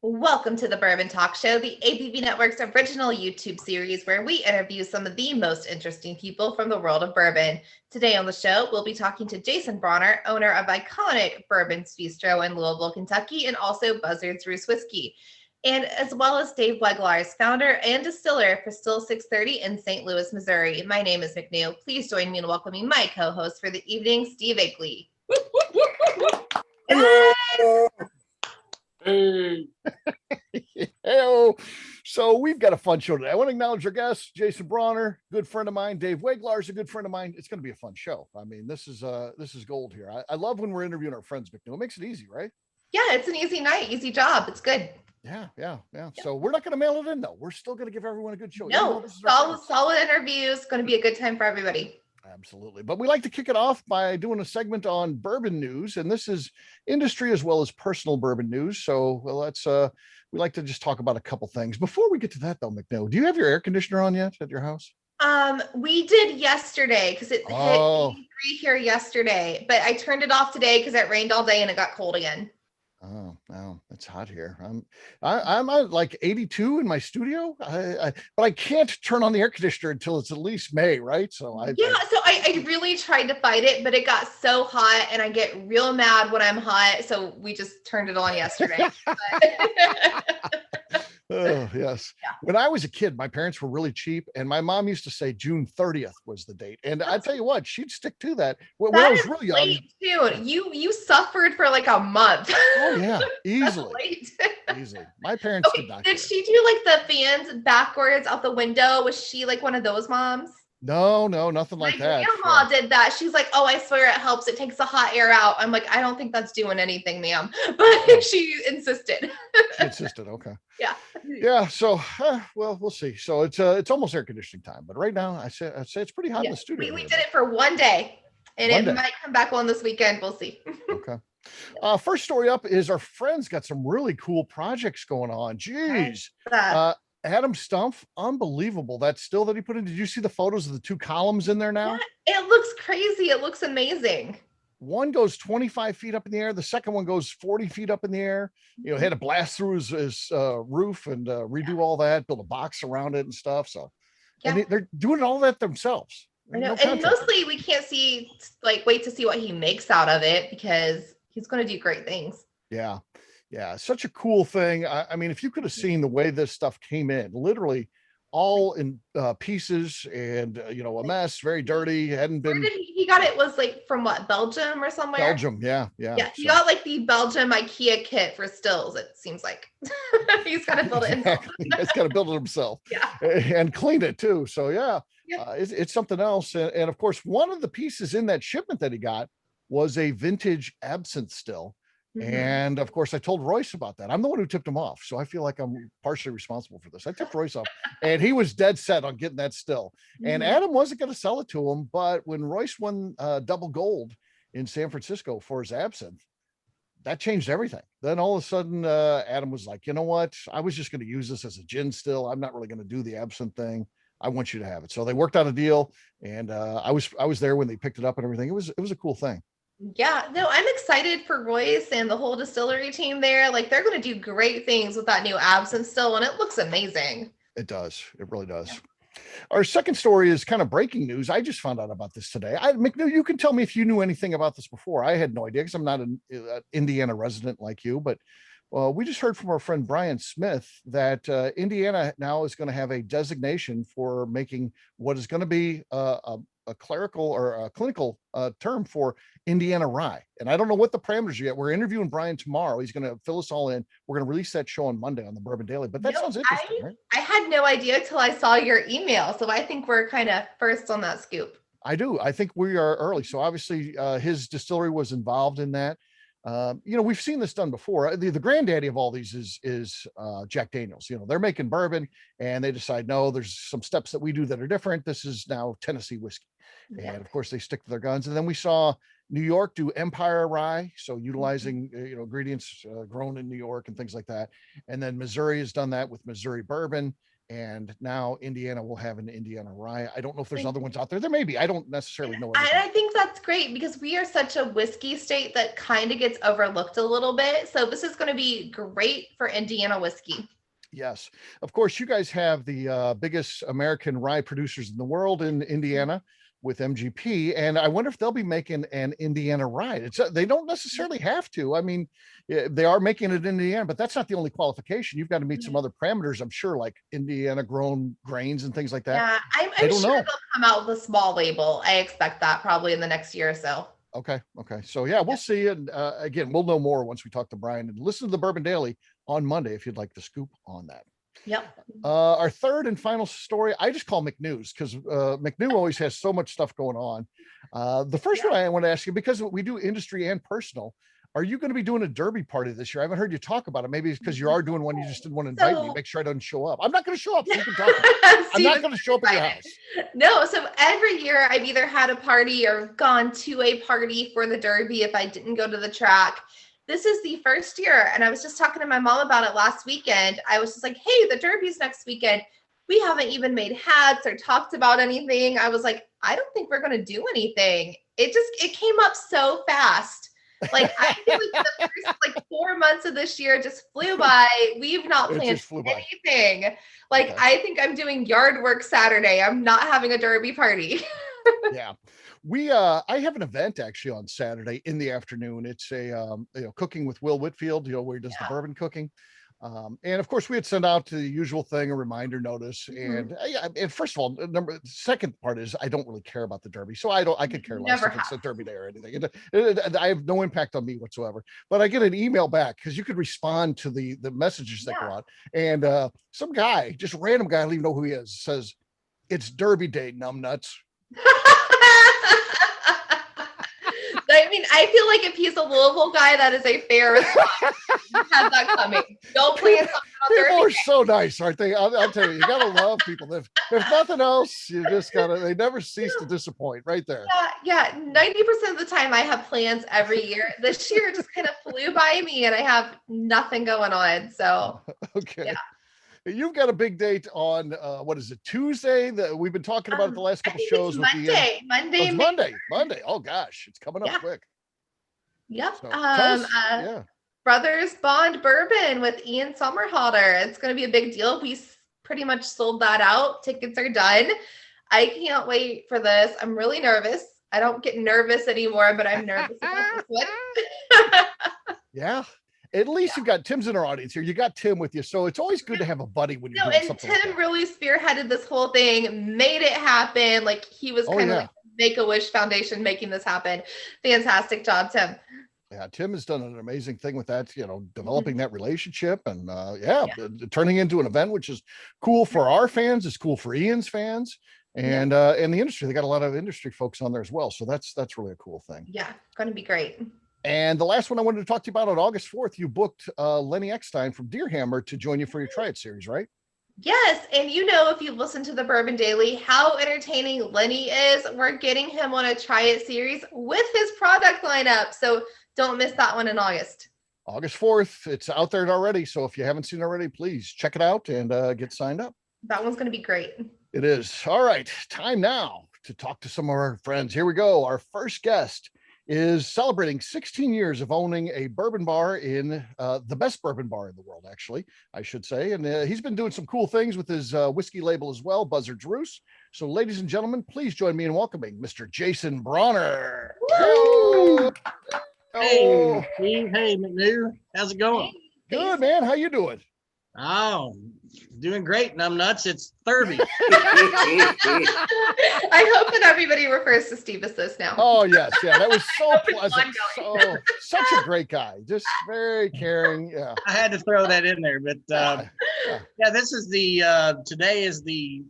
Welcome to the Bourbon Talk Show, the ABV Network's original YouTube series where we interview some of the most interesting people from the world of bourbon. Today on the show, we'll be talking to Jason Brauner, owner of iconic Bourbons Bistro in Louisville, Kentucky, and also Buzzard's Roost Whiskey, and as well as Dave Weglarz, founder and distiller for Still 630 in St. Louis, Missouri. My name is McNew. Please join me in welcoming my co-host for the evening, Steve Igley. Hey. Hello. So we've got a fun show today. I want to acknowledge our guests, Jason Brauner, good friend of mine, Dave Weglarz, a good friend of mine. It's going to be a fun show. I mean, this is gold here. I love when we're interviewing our friends, McNew. It makes it easy, right? Yeah, it's an easy night, easy job. It's good. Yeah. So we're not going to mail it in, though. We're still going to give everyone a good show. No, solid interviews. Going to be a good time for everybody. Absolutely. But we like to kick it off by doing a segment on bourbon news. And this is industry as well as personal bourbon news. So we like to just talk about a couple things. Before we get to that, though, McNew, do you have your air conditioner on yet at your house? We did yesterday because it hit 83 here yesterday, but I turned it off today because it rained all day and it got cold again. Oh, no, it's hot here. I'm at like 82 in my studio, but I can't turn on the air conditioner until it's at least May, right? So I really tried to fight it, but it got so hot and I get real mad when I'm hot. So we just turned it on yesterday. Oh, yes. Yeah. When I was a kid, my parents were really cheap, and my mom used to say June 30th was the date. And I tell you what, she'd stick to that. When I was really young, too. You suffered for like a month. Oh yeah, easily. Easily. My parents did not. Did she do like the fans backwards out the window? Was she like one of those moms? No, nothing like that. My grandma did that. She's like, oh, I swear it helps. It takes the hot air out. I'm like, I don't think that's doing anything, ma'am. But she insisted. She insisted. Okay. Yeah. Yeah. So, well, we'll see. So it's almost air conditioning time. But right now, I'd say it's pretty hot in the studio. We did it for one day. And it might come back on this weekend. We'll see. Okay. First story up is our friend's got some really cool projects going on. Jeez. Adam Stumpf, unbelievable. That still that he put in. Did you see the photos of the two columns in there now? Yeah, it looks crazy. It looks amazing. One goes 25 feet up in the air. The second one goes 40 feet up in the air. You know, had to blast through his roof and redo all that, build a box around it and stuff. So, and they're doing all that themselves. I know. And mostly we can't wait to see what he makes out of it because he's going to do great things. Yeah, such a cool thing. I mean, if you could have seen the way this stuff came in, literally all in pieces and, a mess, very dirty, hadn't been. Where did he got it? Was like from what, Belgium or somewhere? Belgium, yeah. He got like the Belgium IKEA kit for stills, it seems like. He's got to build it himself. He's got to build it himself. Yeah. And clean it too. So, it's something else. And of course, one of the pieces in that shipment that he got was a vintage absinthe still. Mm-hmm. And of course, I told Royce about that. I'm the one who tipped him off. So I feel like I'm partially responsible for this. I tipped Royce off and he was dead set on getting that still. Mm-hmm. And Adam wasn't going to sell it to him. But when Royce won double gold in San Francisco for his absinthe, that changed everything. Then all of a sudden, Adam was like, you know what? I was just going to use this as a gin still. I'm not really going to do the absinthe thing. I want you to have it. So they worked out a deal. And I was there when they picked it up and everything. It was a cool thing. Yeah, no, I'm excited for Royce and the whole distillery team there. Like they're going to do great things with that new absinthe still, and it looks amazing. It does. It really does. Yeah. Our second story is kind of breaking news. I just found out about this today. McNew, you can tell me if you knew anything about this before. I had no idea because I'm not an Indiana resident like you, but we just heard from our friend Brian Smith that Indiana now is going to have a designation for making what is going to be a clerical or a clinical term for Indiana rye. And I don't know what the parameters are yet. We're interviewing Brian tomorrow. He's going to fill us all in. We're going to release that show on Monday on the Bourbon Daily, but that sounds interesting, right? I had no idea till I saw your email. So I think we're kind of first on that scoop. I do. I think we are early. So obviously his distillery was involved in that. We've seen this done before. The granddaddy of all these is Jack Daniels. They're making bourbon and they decide, no, there's some steps that we do that are different. This is now Tennessee whiskey. Yeah. And of course they stick to their guns. And then we saw New York do Empire rye. So utilizing, ingredients grown in New York and things like that. And then Missouri has done that with Missouri bourbon. And now Indiana will have an Indiana rye. I don't know if there's other ones out there. There may be. I don't necessarily know. I think that's great because we are such a whiskey state that kind of gets overlooked a little bit. So this is going to be great for Indiana whiskey. Yes. Of course, you guys have the biggest American rye producers in the world in Indiana with MGP. And I wonder if they'll be making an Indiana rye. They don't necessarily have to. I mean, they are making it in Indiana, but that's not the only qualification. You've got to meet some other parameters, I'm sure, like Indiana grown grains and things like that. Yeah, I'm sure they'll come out with a small label. I expect that probably in the next year or so. Okay. So yeah, we'll see. And again, we'll know more once we talk to Brian, and listen to the Bourbon Daily on Monday if you'd like the scoop on that. Yep. Our third and final story, I just call McNews because McNew always has so much stuff going on. The first one I want to ask you, because we do industry and personal, are you going to be doing a derby party this year? I haven't heard you talk about it. Maybe it's because you are doing one. You just didn't want to invite me. Make sure I don't show up. I'm not going to show up. So you can talk. I'm not going to show up at your house. No. So every year I've either had a party or gone to a party for the derby if I didn't go to the track. This is the first year. And I was just talking to my mom about it last weekend. I was just like, hey, the derby's next weekend. We haven't even made hats or talked about anything. I was like, I don't think we're going to do anything. It came up so fast. Like I feel like the first 4 months of this year just flew by. We've not planned anything. Like I think I'm doing yard work Saturday. I'm not having a derby party. Yeah. I have an event actually on Saturday in the afternoon. It's a cooking with Will Whitfield, where he does the bourbon cooking. And of course we had sent out the usual thing, a reminder notice. And first of all, second part is I don't really care about the derby. So I could care less if it's a derby day or anything. I have no impact on me whatsoever, but I get an email back because you could respond to the messages that go out. And some guy, just random guy, I don't even know who he is, says it's derby day, numbnuts. I mean, I feel like if he's a Louisville guy, that is a fair response. You had that coming. Don't plan something on People are so nice, aren't they? I'll tell you, you gotta love people. If nothing else, you just they never cease to disappoint right there. Yeah. 90% of the time I have plans every year. This year just kind of flew by me and I have nothing going on. So okay. Yeah. You've got a big date on what is it, Tuesday? That we've been talking about it the last couple shows. Monday. Monday. Oh gosh, it's coming up quick. Yep. So, Brothers Bond Bourbon with Ian Somerhalder. It's going to be a big deal. We pretty much sold that out. Tickets are done. I can't wait for this. I'm really nervous. I don't get nervous anymore, but I'm nervous about this one. Yeah. At least you've got Tim's in our audience here. You got Tim with you. So it's always good to have a buddy when you're doing something. And Tim really spearheaded this whole thing, made it happen. Like he was kind of like Make-A-Wish Foundation making this happen. Fantastic job, Tim. Yeah, Tim has done an amazing thing with that, developing that relationship and turning into an event, which is cool for our fans. It's cool for Ian's fans and the industry. They got a lot of industry folks on there as well. So that's really a cool thing. Yeah, going to be great. And the last one I wanted to talk to you about on August 4th, you booked Lenny Eckstein from Deerhammer to join you for your Try It series, right? Yes. And if you've listened to the Bourbon Daily, how entertaining Lenny is. We're getting him on a Try It series with his product lineup. So don't miss that one in August. August 4th. It's out there already. So if you haven't seen it already, please check it out and get signed up. That one's going to be great. It is. All right. Time now to talk to some of our friends. Here we go. Our first guest is celebrating 16 years of owning a bourbon bar in the best bourbon bar in the world, actually, I should say. And he's been doing some cool things with his whiskey label as well, Buzzard's Roost. So ladies and gentlemen, please join me in welcoming Mr. Jason Brauner. Hey, Steve. Hey, McNew. How's it going? Good, man. How you doing? Oh, doing great. And I'm nuts. It's Thurby. I hope that everybody refers to Steve as this now. Oh, yes. Yeah, that was so pleasant. Such a great guy. Just very caring. Yeah. I had to throw that in there. But this is today is the,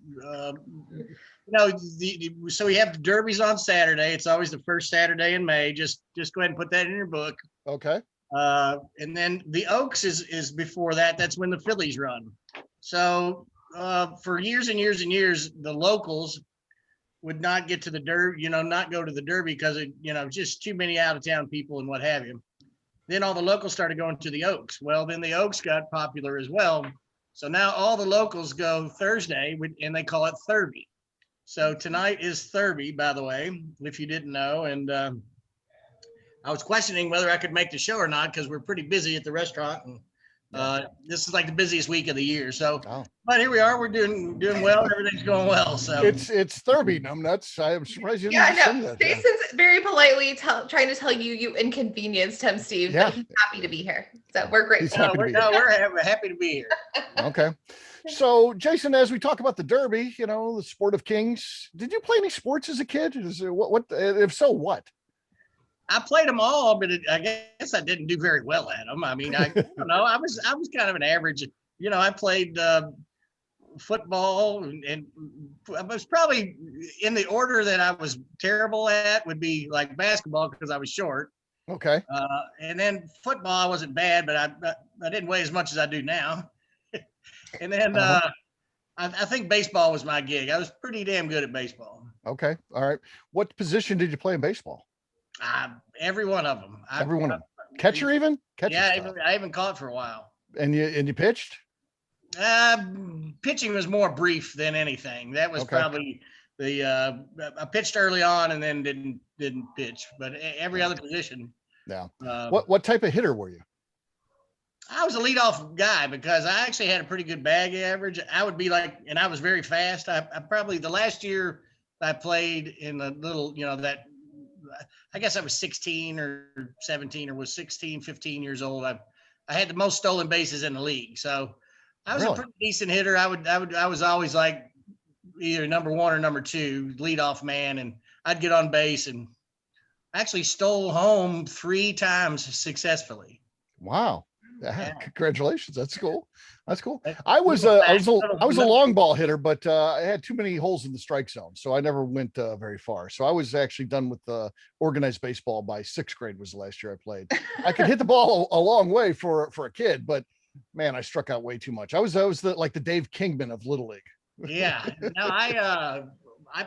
so we have the derbies on Saturday. It's always the first Saturday in May. Just go ahead and put that in your book. Okay. And then the Oaks is before that. That's when the Phillies run. So for years and years and years, the locals would not get to the derby, not go to the derby because just too many out of town people and what have you. Then all the locals started going to the Oaks. Well, then the Oaks got popular as well. So now all the locals go Thursday, and they call it Thurby. So tonight is Thurby, by the way, if you didn't know. And I was questioning whether I could make the show or not because we're pretty busy at the restaurant. And this is like the busiest week of the year. So, but here we are. We're doing well. Everything's going well. So it's Thurby, numbnuts. I am surprised you didn't say that. Jason's very politely trying to tell you inconvenienced him, Steve. But he's happy to be here. So we're grateful. We're happy to be here. Okay. So, Jason, as we talk about the Derby, the sport of kings, did you play any sports as a kid? What if so, what? I played them all, but I guess I didn't do very well at them. I mean, I don't know. I was kind of an average. I played football, and I was probably in the order that I was terrible at would be like basketball because I was short. Okay. And then football, I wasn't bad, but I didn't weigh as much as I do now. And then I think baseball was my gig. I was pretty damn good at baseball. Okay. All right. What position did you play in baseball? Every one of them. Every one of them. Catcher even? Yeah, I even caught for a while. And you pitched? Pitching was more brief than anything. That was probably I pitched early on and then didn't pitch, but every other position. Yeah. What type of hitter were you? I was a leadoff guy because I actually had a pretty good bag average. I would be and I was very fast. I probably the last year I played in the little, that I guess I was 16 or 17 or was 16, 15 years old. I had the most stolen bases in the league. So I was a pretty decent hitter. I was always like either number one or number two leadoff man. And I'd get on base and actually stole home 3 times successfully. Wow. Yeah. Congratulations. That's cool. I was a long ball hitter, but I had too many holes in the strike zone, so I never went very far. So I was actually done with organized baseball by 6th grade was the last year I played. I could hit the ball a long way for a kid, but man, I struck out way too much. I was the Dave Kingman of Little League. Yeah. No, I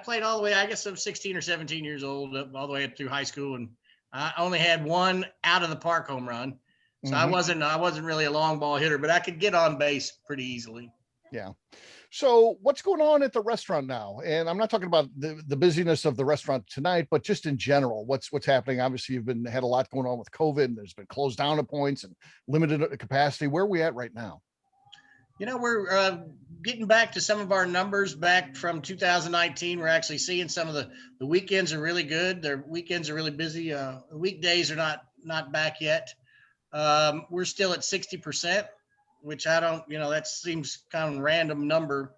played all the way. I guess I was 16 or 17 years old, all the way up through high school, and I only had one out of the park home run. So I wasn't really a long ball hitter, but I could get on base pretty easily. Yeah. So what's going on at the restaurant now? And I'm not talking about the busyness of the restaurant tonight, but just in general, what's happening? Obviously, you've had a lot going on with COVID, and there's been closed down at points and limited capacity. Where are we at right now? We're getting back to some of our numbers back from 2019. We're actually seeing some of the weekends are really good. Their weekends are really busy. Weekdays are not back yet. We're still at 60%, which I don't, that seems kind of a random number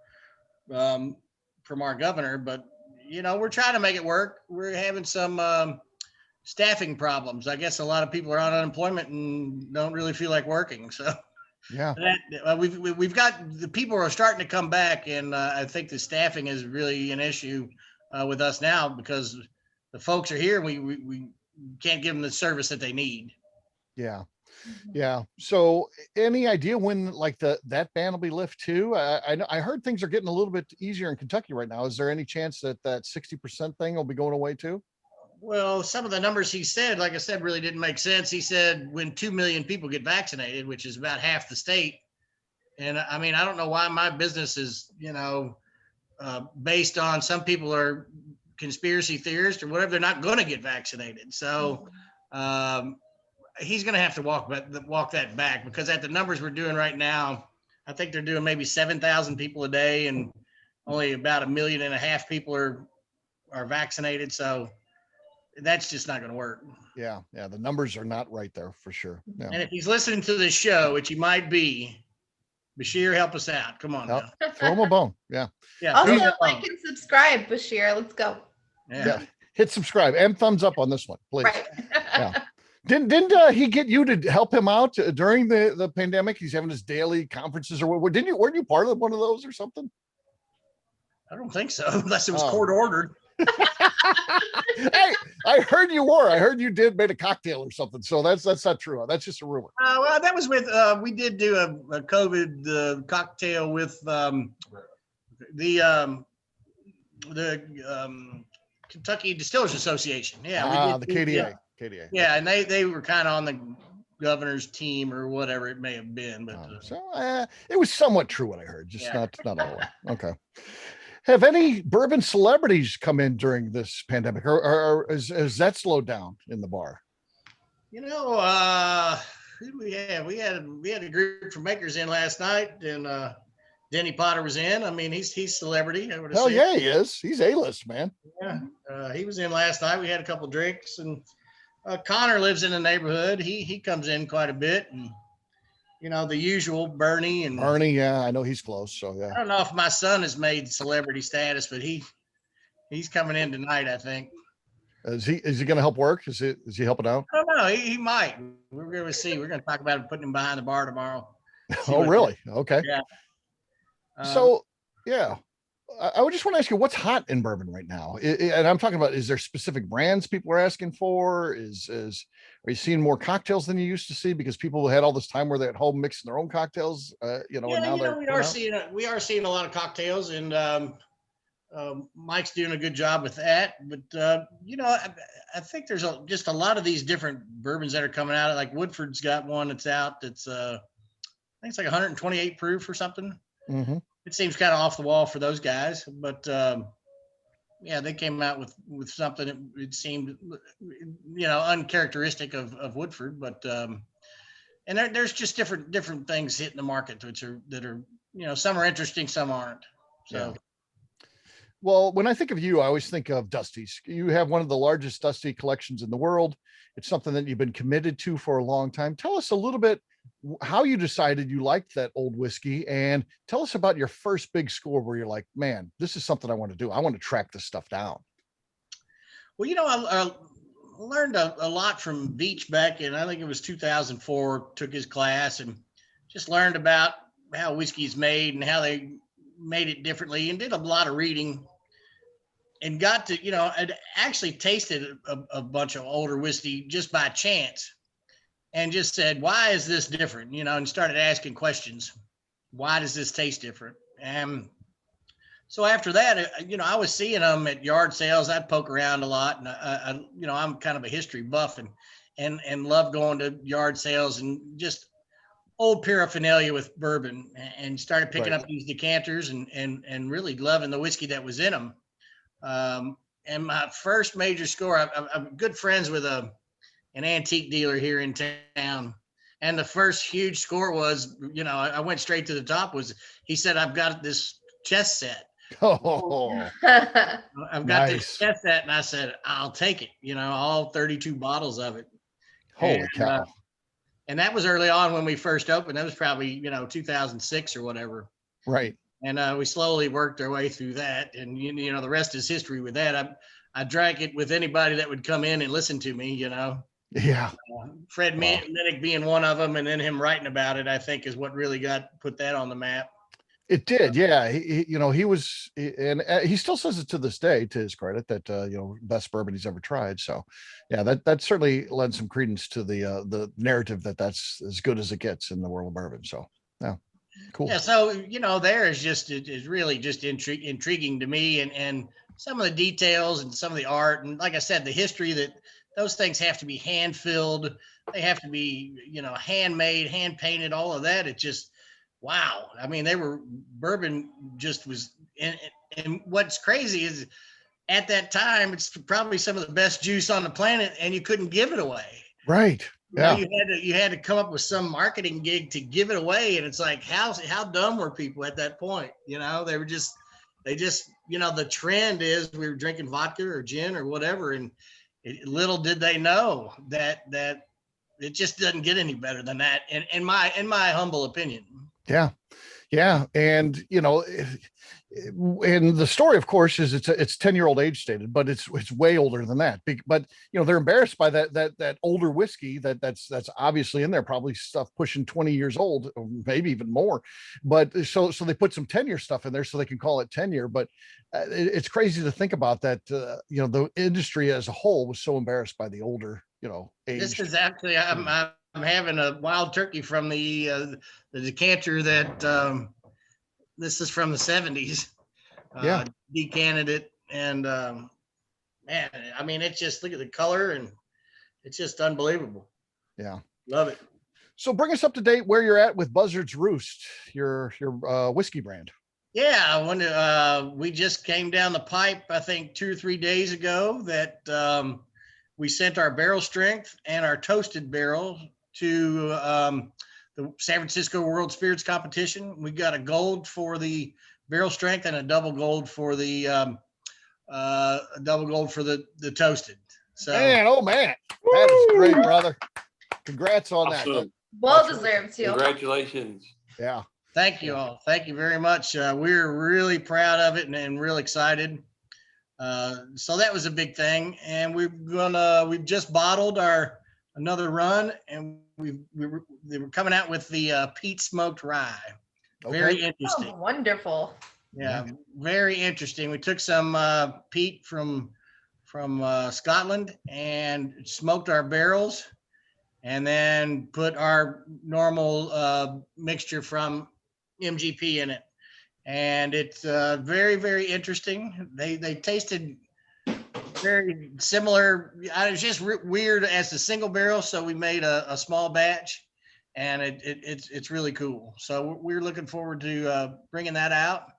from our governor, but, we're trying to make it work. We're having some staffing problems. I guess a lot of people are on unemployment and don't really feel like working. So yeah, we've got the people are starting to come back. And I think the staffing is really an issue with us now because the folks are here. We can't give them the service that they need. Yeah. Yeah. So any idea when that ban will be lifted too? I heard things are getting a little bit easier in Kentucky right now. Is there any chance that 60% thing will be going away too? Well, some of the numbers he said, like I said, really didn't make sense. He said when 2 million people get vaccinated, which is about half the state. And I mean, I don't know why my business is, based on some people are conspiracy theorists or whatever. They're not going to get vaccinated. So, he's going to have to walk that back because at the numbers we're doing right now, I think they're doing maybe 7,000 people a day and only about 1.5 million people are vaccinated. So that's just not going to work. Yeah. Yeah. The numbers are not right there for sure. Yeah. And if he's listening to this show, which he might be, Bashir, help us out. Come on. Now. Throw him a bone. Yeah. Yeah. Also like and subscribe, Bashir. Let's go. Yeah. Hit subscribe and thumbs up on this one, please. Right. Yeah. Didn't he get you to help him out during the pandemic? He's having his daily conferences or what? Weren't you part of one of those or something? I don't think so, unless it was court ordered. Hey, I heard you were. I heard you made a cocktail or something. So that's not true. That's just a rumor. Well, that was with we did do a COVID cocktail with the Kentucky Distillers Association. Yeah, the KDA. KDA. Yeah, and they were kind of on the governor's team or whatever it may have been. But it was somewhat true what I heard, just Yeah. not all the way. Okay. Have any bourbon celebrities come in during this pandemic, or is that slowed down in the bar? You know, who do we have? We had a group from Makers in last night, and Denny Potter was in. I mean, he's celebrity. I would Hell say. yeah, he is. He's A-list, man. Yeah, he was in last night. We had a couple drinks, and Connor lives in the neighborhood. He comes in quite a bit, and you know the usual Bernie. Yeah, I know he's close. So yeah. I don't know if my son has made celebrity status, but he's coming in tonight, I think. Is he going to help work? Is he helping out? I don't know. He might. We're going to see. We're going to talk about putting him behind the bar tomorrow. Oh, really? Okay. Yeah. So, yeah, I would just want to ask you, what's hot in bourbon right now? And I'm talking about, is there specific brands people are asking for? Are you seeing more cocktails than you used to see because people had all this time where they're at home mixing their own cocktails? And now we are seeing a lot of cocktails, and Mike's doing a good job with that. But I think there's just a lot of these different bourbons that are coming out. Like Woodford's got one that's out. That's I think it's like 128 proof or something. Mm-hmm. It seems kind of off the wall for those guys, but they came out with something that it seemed uncharacteristic of Woodford. But and there's just different things hitting the market that are some are interesting, some aren't. So. Yeah. Well, when I think of you, I always think of Dusty's. You have one of the largest Dusty collections in the world. It's something that you've been committed to for a long time. Tell us a little bit how you decided you liked that old whiskey, and tell us about your first big score where you're like, man, this is something I want to do. I want to track this stuff down. Well, I learned a lot from Beach back in, I think it was 2004, took his class and just learned about how whiskey's made and how they made it differently, and did a lot of reading. And got to, I'd actually tasted a bunch of older whiskey just by chance and just said, why is this different? And started asking questions. Why does this taste different? And so after that, I was seeing them at yard sales. I'd poke around a lot, and I'm kind of a history buff and love going to yard sales and just old paraphernalia with bourbon, and started picking up these decanters and really loving the whiskey that was in them. And my first major score, I'm good friends with an antique dealer here in town. And the first huge score was, I went straight to the top, he said, I've got this chess set. Oh, I've got this chess set. And I said, I'll take it, all 32 bottles of it. Holy cow. And that was early on when we first opened. That was probably, 2006 or whatever. Right. And we slowly worked our way through that. And, the rest is history with that. I drank it with anybody that would come in and listen to me, Yeah. Fred Minnick being one of them, and then him writing about it, I think, is what really put that on the map. It did. Yeah. He was, and he still says it to this day, to his credit, that, best bourbon he's ever tried. So yeah, that certainly lends some credence to the narrative that's as good as it gets in the world of bourbon. So yeah. Cool. Yeah. So, there is really just intriguing to me, and some of the details and some of the art. And like I said, the history, that those things have to be hand filled. They have to be, handmade, hand painted, all of that. It just, wow. I mean, bourbon just was, and what's crazy is at that time, it's probably some of the best juice on the planet, and you couldn't give it away. Right. Yeah. You had to come up with some marketing gig to give it away. And it's like, how dumb were people at that point? They just, the trend is we were drinking vodka or gin or whatever. And little did they know that it just doesn't get any better than that. In my humble opinion. Yeah. Yeah. And, and the story, of course, is it's 10-year-old age stated, but it's way older than that. But, they're embarrassed by that older whiskey that's obviously in there, probably stuff pushing 20 years old, or maybe even more. But so they put some 10-year stuff in there so they can call it 10-year. But it's crazy to think about that, the industry as a whole was so embarrassed by the older, age. This is actually, I'm having a wild turkey from the decanter that, this is from the 70s. Decanted it, and man, I mean, it's just, look at the color, and it's just unbelievable. Yeah. Love it. So bring us up to date where you're at with Buzzard's Roost, your whiskey brand. Yeah, we just came down the pipe, I think 2 or 3 days ago, that we sent our barrel strength and our toasted barrel to the San Francisco World Spirits Competition. We got a gold for the barrel strength and a double gold for the toasted. So, man, oh man, that is great, brother. Congrats on Awesome. that. Well deserved too. Congratulations. Yeah. thank you all. Thank you very much. We're really proud of it and real excited. So that was a big thing, and we've just bottled another run, and they were coming out with the peat smoked rye. Okay. Very interesting. Oh, wonderful. Yeah, very interesting. We took some peat from Scotland and smoked our barrels, and then put our normal mixture from MGP in it. And it's very, very interesting. They tasted very similar. It was just weird as a single barrel, so we made a small batch, and it's really cool. So we're looking forward to bringing that out.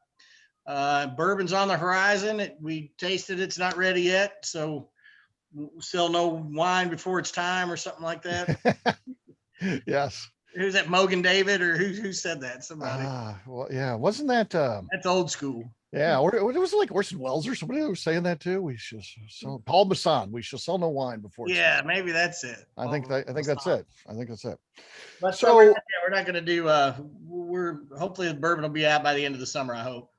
Bourbon's on the horizon. We tasted it's not ready yet, so we'll sell no wine before it's time or something like that. Yes. Who's that, Mogan David, or who said that? Somebody. Well, yeah, wasn't that That's old school. yeah, or it was like Orson Welles or somebody who was saying that too. We should sell Paul Masson. We shall sell no wine before. Yeah, maybe that's it. I think that's it. I think that's it. But So- we're not going to do. We're hopefully the bourbon will be out by the end of the summer. I hope.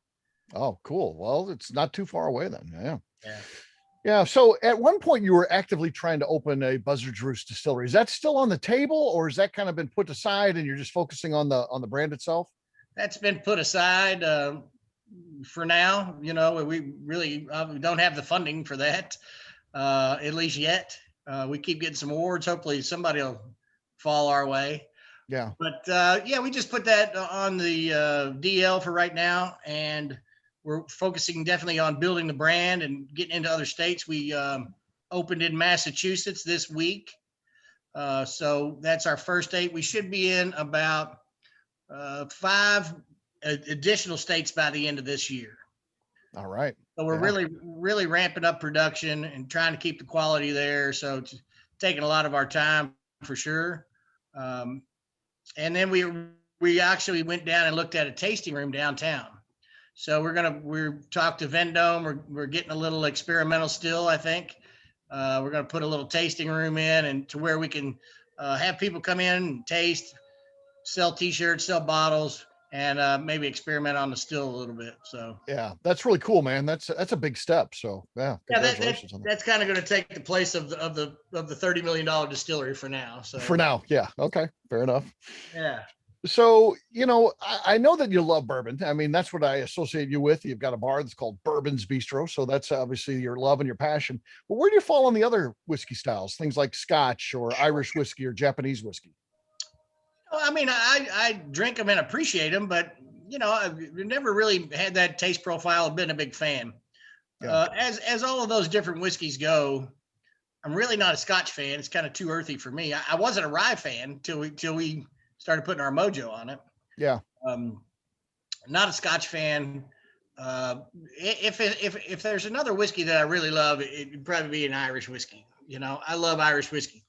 Oh, cool. Well, it's not too far away then. Yeah. Yeah. Yeah. So at one point you were actively trying to open a Buzzard's Roost distillery. Is that still on the table, or has that kind of been put aside and you're just focusing on the brand itself? That's been put aside for now. You know, we really don't have the funding for that, at least yet. We keep getting some awards. Hopefully somebody will fall our way. Yeah. But yeah, we just put that on the DL for right now, and we're focusing definitely on building the brand and getting into other states. We opened in Massachusetts this week, so that's our first state. We should be in about 5 additional states by the end of this year. All right. So we're Yeah. really ramping up production and trying to keep the quality there. So it's taking a lot of our time for sure. And then we actually went down and looked at a tasting room downtown. So we're talked to Vendome. We're getting a little experimental still, I think. We're going to put a little tasting room in, and to where we can have people come in and taste, sell t-shirts, sell bottles, and maybe experiment on the still a little bit. So Yeah, that's really cool, man. That's a big step. So yeah, congratulations on that. that's kind of going to take the place of the $30 million distillery for now. So For now, yeah. Okay, fair enough. yeah. So, I know that you love bourbon. I mean, that's what I associate you with. You've got a bar that's called Bourbon's Bistro. So that's obviously your love and your passion. But where do you fall on the other whiskey styles? Things like Scotch or Irish whiskey or Japanese whiskey? Well, I mean, I drink them and appreciate them, but I've never really had that taste profile. Been a big fan. Yeah. As all of those different whiskeys go, I'm really not a Scotch fan. It's kind of too earthy for me. I wasn't a rye fan till we started putting our mojo on it. Yeah. Not a Scotch fan. If there's another whiskey that I really love, it'd probably be an Irish whiskey. I love Irish whiskey.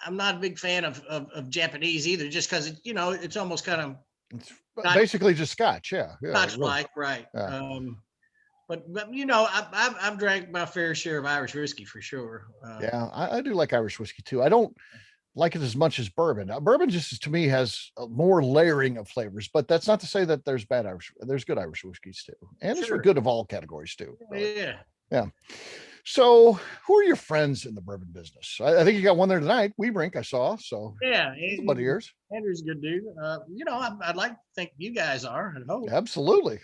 I'm not a big fan of Japanese either, just because it's almost kind of It's basically just Scotch. Yeah. Scotch-like, right? Yeah. But I've drank my fair share of Irish whiskey for sure. Yeah, I do like Irish whiskey too. I don't like it as much as bourbon. Bourbon just to me has more layering of flavors, but that's not to say that there's good Irish whiskeys too. And Sure. it's good of all categories too. really. Yeah. So who are your friends in the bourbon business? I think you got one there tonight. Webrink, I saw. So Yeah. he's a buddy of yours. Andrew's a good dude. I'd like to think you guys are. I hope. Absolutely.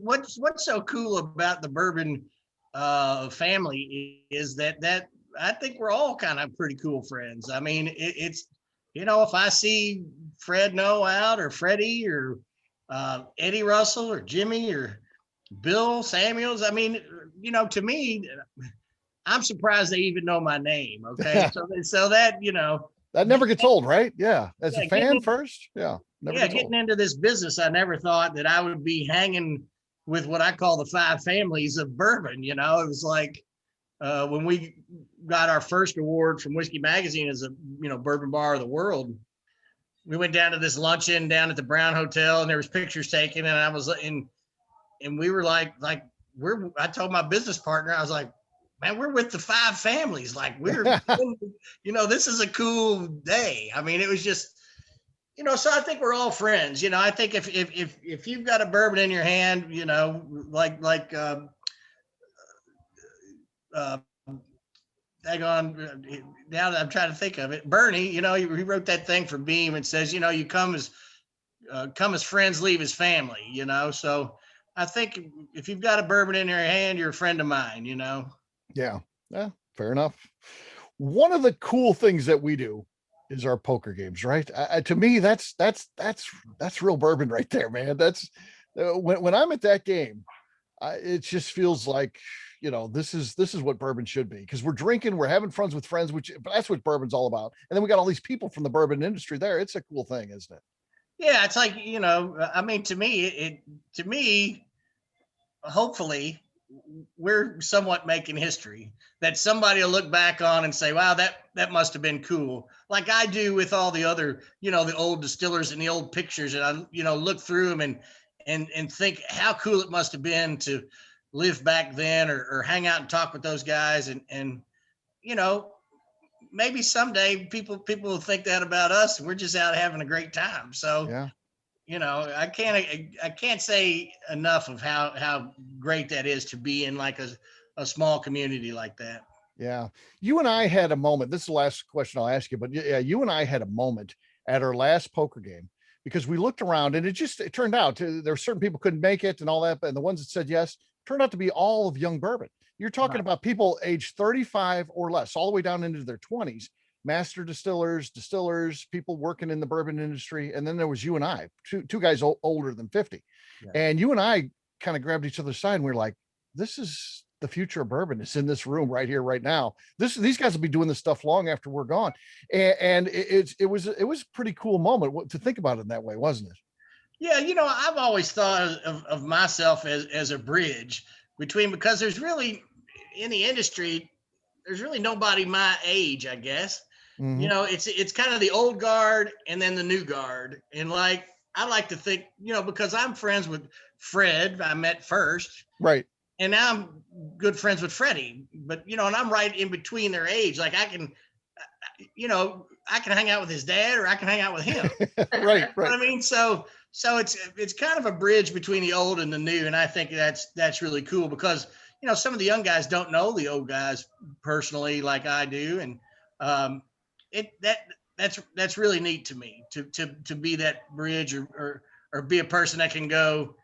What's so cool about the bourbon family is that I think we're all kind of pretty cool friends. I mean, it's if I see Fred Noe out, or Freddie, or Eddie Russell, or Jimmy, or Bill Samuels, I mean, to me, I'm surprised they even know my name. Okay. So that, that never gets old, right? Yeah. As Yeah, a fan first. Yeah. Never gets getting old. into this business, I never thought that I would be hanging with what I call the five families of bourbon. It was like when we got our first award from Whiskey Magazine as a bourbon bar of the world. We went down to this luncheon down at the Brown Hotel, and there was pictures taken, and I was and we were like I told my business partner, I was like, man, we're with the five families. Like we're, this is a cool day. I mean, it was just, so I think we're all friends. I think if you've got a bourbon in your hand, now that I'm trying to think of it, Bernie, he wrote that thing for Beam and says, you come as friends, leave as family, so I think if you've got a bourbon in your hand, you're a friend of mine, Yeah, fair enough. One of the cool things that we do is our poker games, right? To me, that's real bourbon right there, man. That's when I'm at that game, it just feels like, this is what bourbon should be, because we're drinking, we're having fun with friends, but that's what bourbon's all about. And then we got all these people from the bourbon industry there. It's a cool thing, isn't it? Yeah, it's like, I mean, to me, hopefully we're somewhat making history that somebody will look back on and say, wow, that must have been cool. Like I do with all the other, the old distillers and the old pictures, and I, look through them and think how cool it must have been to live back then or hang out and talk with those guys. And maybe someday people will think that about us, and we're just out having a great time. So, yeah. I can't say enough of how great that is to be in like a small community like that. Yeah. You and I had a moment. This is the last question I'll ask you, but yeah, you and I had a moment at our last poker game, because we looked around and it turned out there were certain people couldn't make it and all that, and the ones that said yes turned out to be all of young bourbon. You're talking about people aged 35 or less, all the way down into their 20s, master distillers, people working in the bourbon industry. And then there was you and I, two guys older than 50. Yeah. And you and I kind of grabbed each other's side and we were like, this is the future of bourbon. It's in this room right here, right now. These guys will be doing this stuff long after we're gone. And it was a pretty cool moment to think about it in that way, wasn't it? Yeah. I've always thought of myself as a bridge between, because there's really in the industry, there's really nobody my age, I guess. Mm-hmm. It's kind of the old guard and then the new guard. And like, I like to think, because I'm friends with Fred, I met first. Right. And now I'm good friends with Freddie, but, and I'm right in between their age. Like I can hang out with his dad or I can hang out with him. Right. I mean, so it's kind of a bridge between the old and the new. And I think that's really cool because, some of the young guys don't know the old guys personally like I do. And that's really neat to me to be that bridge or be a person that can go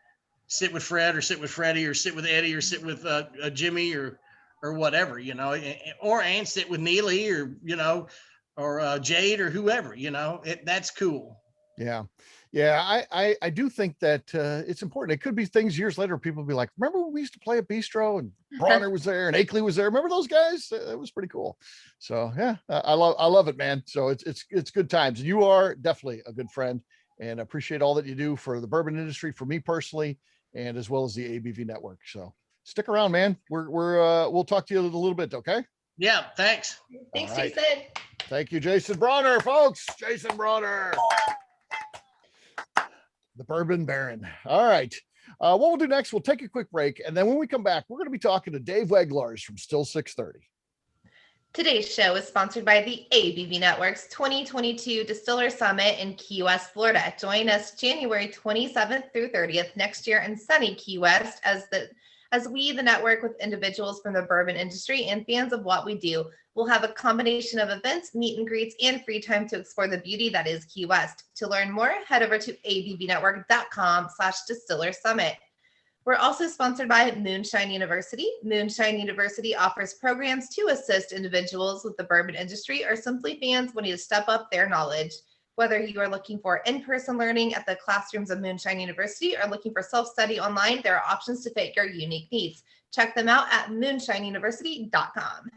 sit with Fred or sit with Freddie or sit with Eddie or sit with Jimmy or whatever, and sit with Neely or Jade or whoever, that's cool. Yeah. Yeah. I do think that it's important. It could be things years later, people will be like, remember when we used to play at Bistro and Brauner was there and Akeley was there? Remember those guys? It was pretty cool. So yeah, I love it, man. So it's good times. You are definitely a good friend and appreciate all that you do for the bourbon industry, for me personally, and as well as the ABV network. So stick around, man. We'll talk to you in a little bit. Okay. Yeah. Thanks. Thanks, right. Jason. Thank you, Jason Brauner, folks. Jason Brauner, the Bourbon Baron. All right. What we'll do next, we'll take a quick break. And then when we come back, we're going to be talking to Dave Weglarz from Still 630. Today's show is sponsored by the ABV Network's 2022 Distiller Summit in Key West, Florida. Join us January 27th through 30th next year in sunny Key West as we, the network with individuals from the bourbon industry and fans of what we do, will have a combination of events, meet and greets, and free time to explore the beauty that is Key West. To learn more, head over to abvnetwork.com/Distiller Summit. We're also sponsored by Moonshine University. Moonshine University offers programs to assist individuals with the bourbon industry or simply fans wanting to step up their knowledge. Whether you are looking for in-person learning at the classrooms of Moonshine University or looking for self-study online, there are options to fit your unique needs. Check them out at moonshineuniversity.com.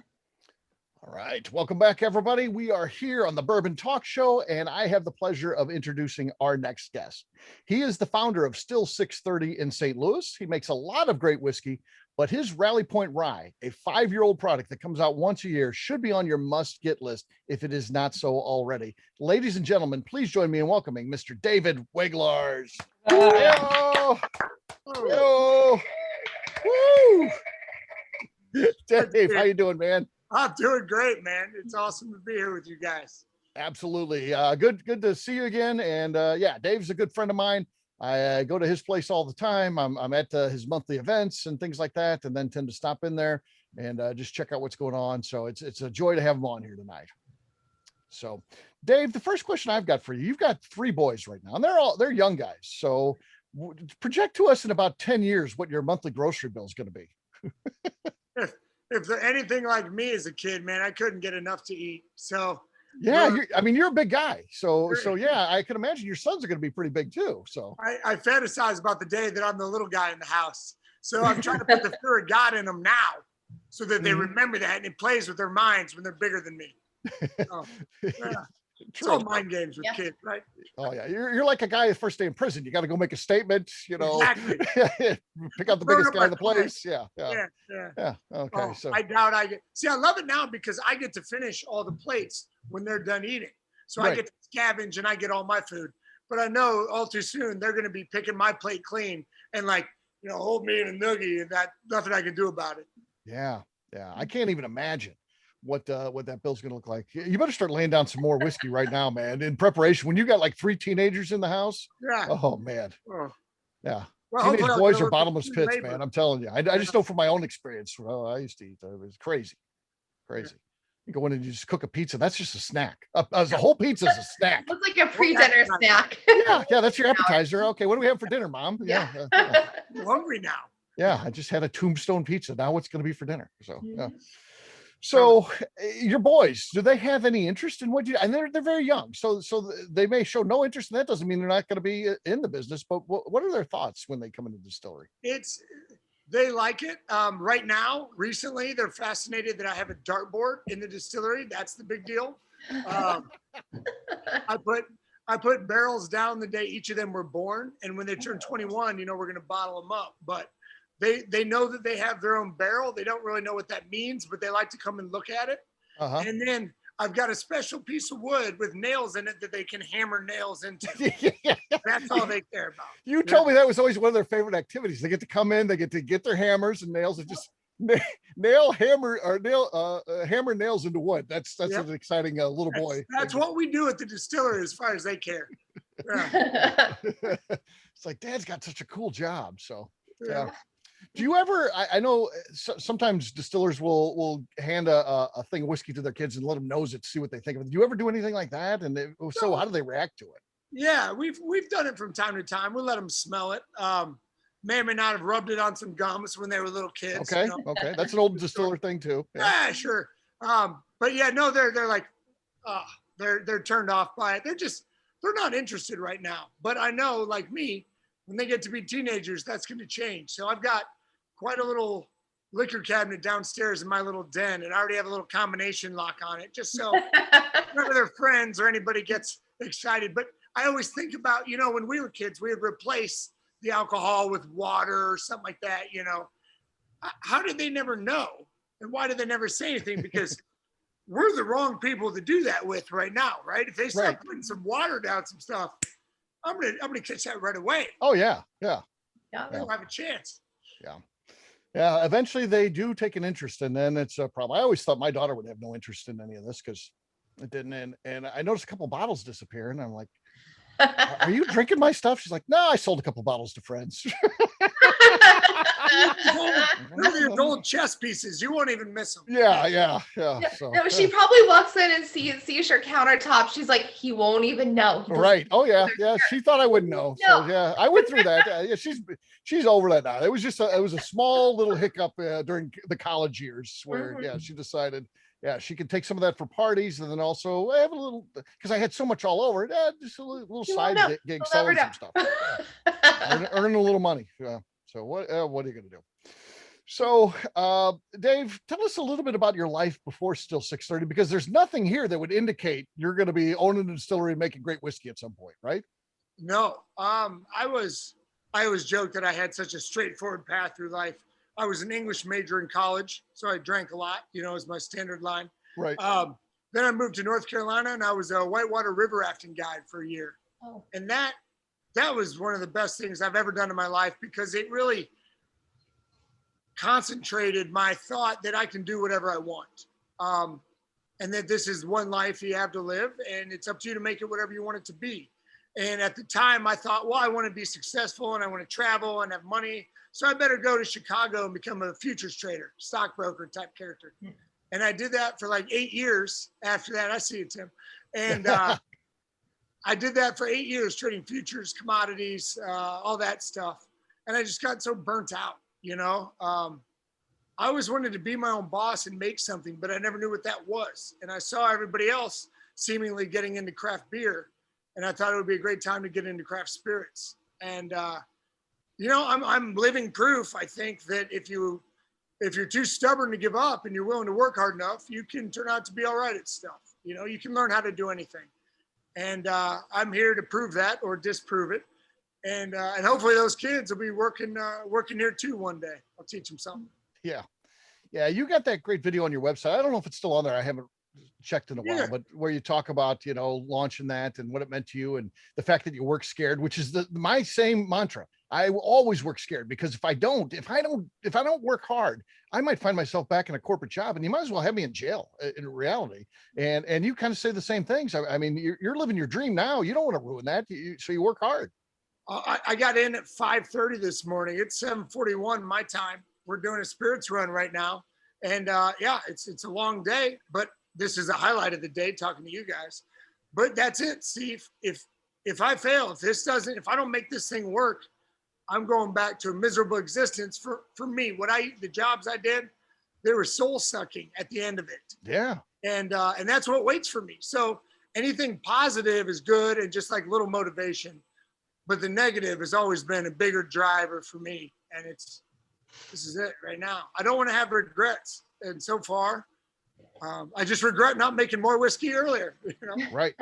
All right. Welcome back, everybody. We are here on the Bourbon Talk Show, and I have the pleasure of introducing our next guest. He is the founder of Still 630 in St. Louis. He makes a lot of great whiskey, but his Rally Point Rye, a 5-year-old product that comes out once a year, should be on your must-get list if it is not so already. Ladies and gentlemen, please join me in welcoming Mr. David Weglarz. Hello. Hello. Woo. Dave, how you doing, man? I'm doing great, man. It's awesome to be here with you guys. Absolutely. Good to see you again. And yeah, Dave's a good friend of mine. I go to his place all the time. I'm at his monthly events and things like that, and then tend to stop in there and just check out what's going on. So it's a joy to have him on here tonight. So Dave, the first question I've got for you, you've got 3 boys right now, and they're young guys. So project to us in about 10 years what your monthly grocery bill is going to be. If they're anything like me as a kid, man, I couldn't get enough to eat. So yeah, you're a big guy. So yeah, I can imagine your sons are going to be pretty big too. So I fantasize about the day that I'm the little guy in the house. So I'm trying to put the fear of God in them now so that they remember that, and it plays with their minds when they're bigger than me. So, yeah. It's all mind games with kids, right? Oh yeah, you're like a guy first day in prison. You got to go make a statement, Exactly. Pick out the biggest guy in the place. Yeah. Okay. Oh, So I doubt I get. See, I love it now because I get to finish all the plates when they're done eating. So I get to scavenge and I get all my food. But I know all too soon they're going to be picking my plate clean and hold me in a noogie, and that nothing I can do about it. Yeah. I can't even imagine what that bill's gonna look like. You better start laying down some more whiskey right now, man, in preparation. When you got like 3 teenagers in the house, oh man, yeah. Well, teenage boys are bottomless pits, man. I'm telling you. I just know from my own experience. Well, I used to eat. It was crazy. You go in and you just cook a pizza. That's just a snack. The whole pizza is a snack. Looks like a pre-dinner snack. Yeah, that's your appetizer. Okay, what do we have for dinner, Mom? Yeah. I'm hungry now. Yeah, I just had a tombstone pizza. Now what's going to be for dinner? So yeah. So your boys, do they have any interest in what you, and they're very young, so they may show no interest, and that doesn't mean they're not going to be in the business, but what are their thoughts when they come into the distillery? They like it. Right now, recently, they're fascinated that I have a dartboard in the distillery. That's the big deal. I put barrels down the day each of them were born, and when they turn 21, we're going to bottle them up, but they know that they have their own barrel. They don't really know what that means, but they like to come and look at it. And then I've got a special piece of wood with nails in it that they can hammer nails into. That's all they care about. You told me that was always one of their favorite activities. They get to come in, they get to get their hammers and nails and just hammer nails into wood. That's an exciting little boy. That's what we do at the distillery as far as they care. It's like, Dad's got such a cool job. So yeah. Do you ever, I know sometimes distillers will hand a thing of whiskey to their kids and let them nose it, see what they think of it. Do you ever do anything like that? And so how do they react to it? Yeah, we've done it from time to time. We let them smell it. May or may not have rubbed it on some gums when they were little kids. Okay. Okay. That's an old distiller thing too. Yeah, sure. But yeah, no, they're like, they're turned off by it. They're not interested right now. But I know, like me, when they get to be teenagers, that's going to change. So I've got quite a little liquor cabinet downstairs in my little den, and I already have a little combination lock on it, just so none of their friends or anybody gets excited. But I always think about, when we were kids, we would replace the alcohol with water or something like that. How did they never know? And why did they never say anything? Because we're the wrong people to do that with right now, right? If they start putting some water down some stuff, I'm gonna catch that right away. Oh yeah. They don't have a chance. Yeah. Eventually they do take an interest, and then it's a problem. I always thought my daughter would have no interest in any of this because it didn't. And I noticed a couple bottles disappear, and I'm like, "Are you drinking my stuff?" She's like, "No, I sold a couple bottles to friends." They're gold chess pieces. You won't even miss them. Yeah. So, no, she probably walks in and sees your countertop. She's like, he won't even know. Right. Oh yeah. She thought I wouldn't know. No. So yeah, I went through that. Yeah, she's over that now. It was just a small little hiccup during the college years where she decided, Yeah, she could take some of that for parties, and then also have a little, because I had so much all over it, just a little side gig selling some stuff. Yeah. Earn a little money. Yeah. So what are you going to do? So, Dave, tell us a little bit about your life before Still 630, because there's nothing here that would indicate you're going to be owning a distillery and making great whiskey at some point, right? No, I always joked that I had such a straightforward path through life. I was an English major in college, so I drank a lot, as my standard line. Right. Then I moved to North Carolina, and I was a whitewater river rafting guide for a year. Oh. And that was one of the best things I've ever done in my life, because it really concentrated my thought that I can do whatever I want. And that this is one life you have to live, and it's up to you to make it whatever you want it to be. And at the time I thought, well, I want to be successful and I want to travel and have money. So I better go to Chicago and become a futures trader, stockbroker type character. And I did that for like 8 years. After that, I see it, Tim. And I did that for 8 years, trading futures, commodities, all that stuff. And I just got so burnt out, I always wanted to be my own boss and make something, but I never knew what that was. And I saw everybody else seemingly getting into craft beer. And I thought it would be a great time to get into craft spirits. And, I'm living proof, I think, that if you're too stubborn to give up and you're willing to work hard enough, you can turn out to be all right at stuff. You can learn how to do anything. And I'm here to prove that or disprove it. And hopefully those kids will be working here too one day. I'll teach them something. Yeah. Yeah. You got that great video on your website. I don't know if it's still on there. I haven't checked in a while, but where you talk about, launching that and what it meant to you, and the fact that you work scared, which is my same mantra. I will always work scared, because if I don't work hard, I might find myself back in a corporate job, and you might as well have me in jail in reality. And you kind of say the same things. I mean, you're living your dream now. You don't want to ruin that. So you work hard. I got in at 5:30 this morning. It's 7:41 my time. We're doing a spirits run right now. And it's a long day, but this is a highlight of the day talking to you guys. But that's it, Steve. If I fail, if I don't make this thing work, I'm going back to a miserable existence for me. The jobs I did, they were soul sucking at the end of it. Yeah. And that's what waits for me. So anything positive is good and just like little motivation, but the negative has always been a bigger driver for me. And this is it right now. I don't want to have regrets. And so far, I just regret not making more whiskey earlier. Right.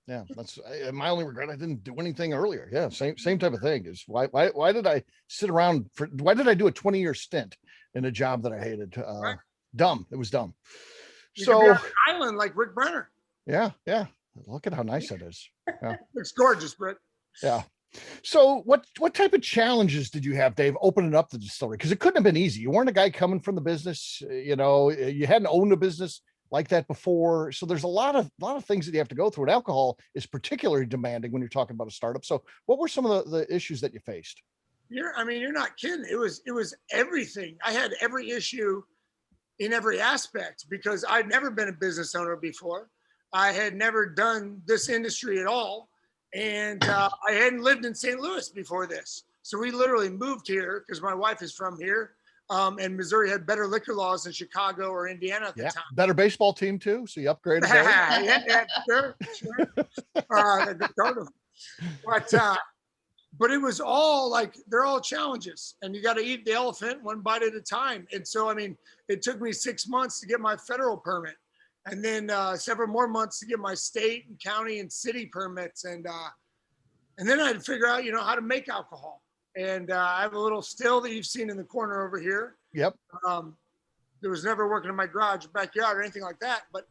Yeah. That's my only regret. I didn't do anything earlier. Yeah. Same type of thing is why did I sit around why did I do a 20-year stint in a job that I hated? Right. Dumb. It was dumb. You could be on an island like Rick Brauner. Yeah. Yeah. Look at how nice that is. Yeah. It's gorgeous, Britt. Yeah. So what type of challenges did you have, Dave, opening up the distillery? Because it couldn't have been easy. You weren't a guy coming from the business, you hadn't owned a business like that before. So there's a lot of things that you have to go through. And alcohol is particularly demanding when you're talking about a startup. So what were some of the issues that you faced? You're not kidding. It was everything. I had every issue in every aspect because I'd never been a business owner before. I had never done this industry at all. And I hadn't lived in St. Louis before this. So we literally moved here because my wife is from here. And Missouri had better liquor laws than Chicago or Indiana at the time. Better baseball team too. So you upgraded. Sure. But it was all they're all challenges, and you got to eat the elephant one bite at a time. And so, it took me 6 months to get my federal permit. And then several more months to get my state and county and city permits. And then I had to figure out, how to make alcohol. And I have a little still that you've seen in the corner over here. Yep. There was never working in my garage or backyard or anything like that. But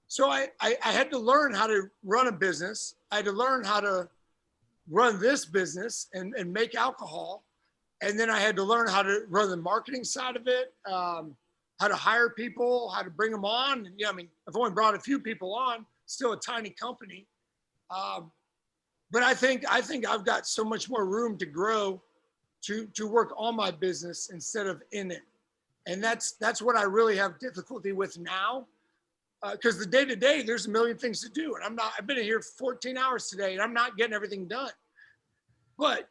so I had to learn how to run a business. I had to learn how to run this business and make alcohol. And then I had to learn how to run the marketing side of it. How to hire people, how to bring them on. And I've only brought a few people on, still a tiny company. But I think I've got so much more room to grow to work on my business instead of in it. And that's what I really have difficulty with now. Because the day to day, there's a million things to do. And I've been here 14 hours today and I'm not getting everything done. But,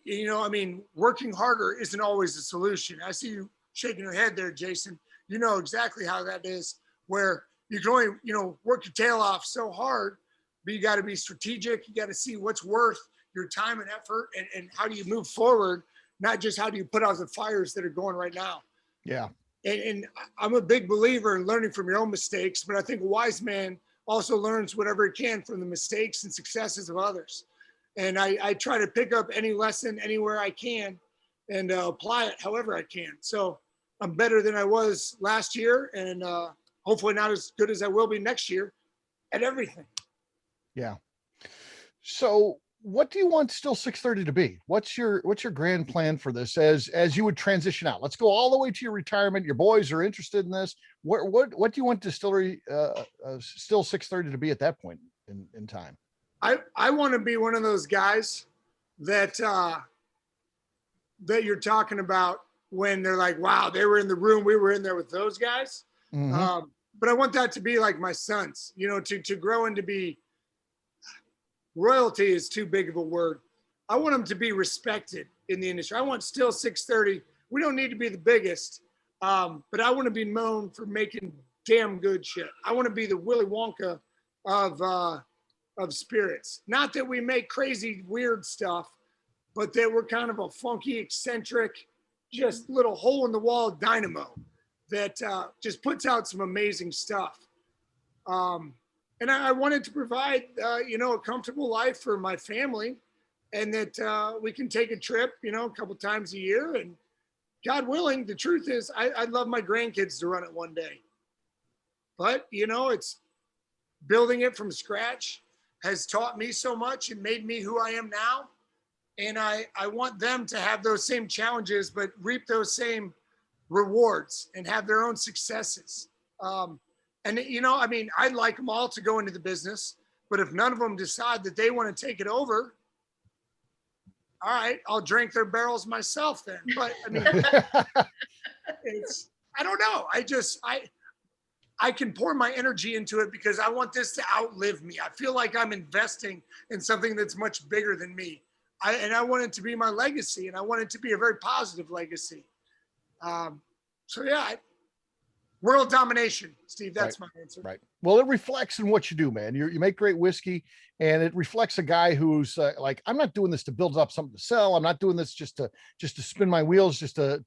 working harder isn't always the solution. I see you shaking your head there, Jason. You know exactly how that is. where you can only, work your tail off so hard, but you got to be strategic. You got to see what's worth your time and effort, and how do you move forward, not just how do you put out the fires that are going right now. Yeah. And I'm a big believer in learning from your own mistakes, but I think a wise man also learns whatever he can from the mistakes and successes of others. And I try to pick up any lesson anywhere I can and apply it however I can. So I'm better than I was last year, and hopefully not as good as I will be next year at everything. Yeah. So what do you want Still 630 to be? What's your grand plan for this as you would transition out? Let's go all the way to your retirement. Your boys are interested in this. What do you want Distillery Still 630 to be at that point in time? I want to be one of those guys that that you're talking about when they're like, wow, they were in the room, we were in there with those guys. Mm-hmm. But I want that to be like my sons, to grow into be, royalty is too big of a word. I want them to be respected in the industry. I want Still 630. We don't need to be the biggest, but I want to be known for making damn good shit. I want to be the Willy Wonka of spirits. Not that we make crazy, weird stuff, but that we're kind of a funky, eccentric, just little hole in the wall dynamo that just puts out some amazing stuff. And I wanted to provide, a comfortable life for my family, and that we can take a trip, a couple times a year. And God willing, the truth is, I'd love my grandkids to run it one day. But, it's building it from scratch has taught me so much and made me who I am now. And I want them to have those same challenges, but reap those same rewards and have their own successes. And, I'd like them all to go into the business, but if none of them decide that they want to take it over, all right, I'll drink their barrels myself then. But I don't know. I can pour my energy into it because I want this to outlive me. I feel like I'm investing in something that's much bigger than me. I want it to be my legacy, and I want it to be a very positive legacy. World domination, Steve. That's my answer. Right. Well, it reflects in what you do, man. You make great whiskey, and it reflects a guy who's like, I'm not doing this to build up something to sell. I'm not doing this just to spin my wheels, just to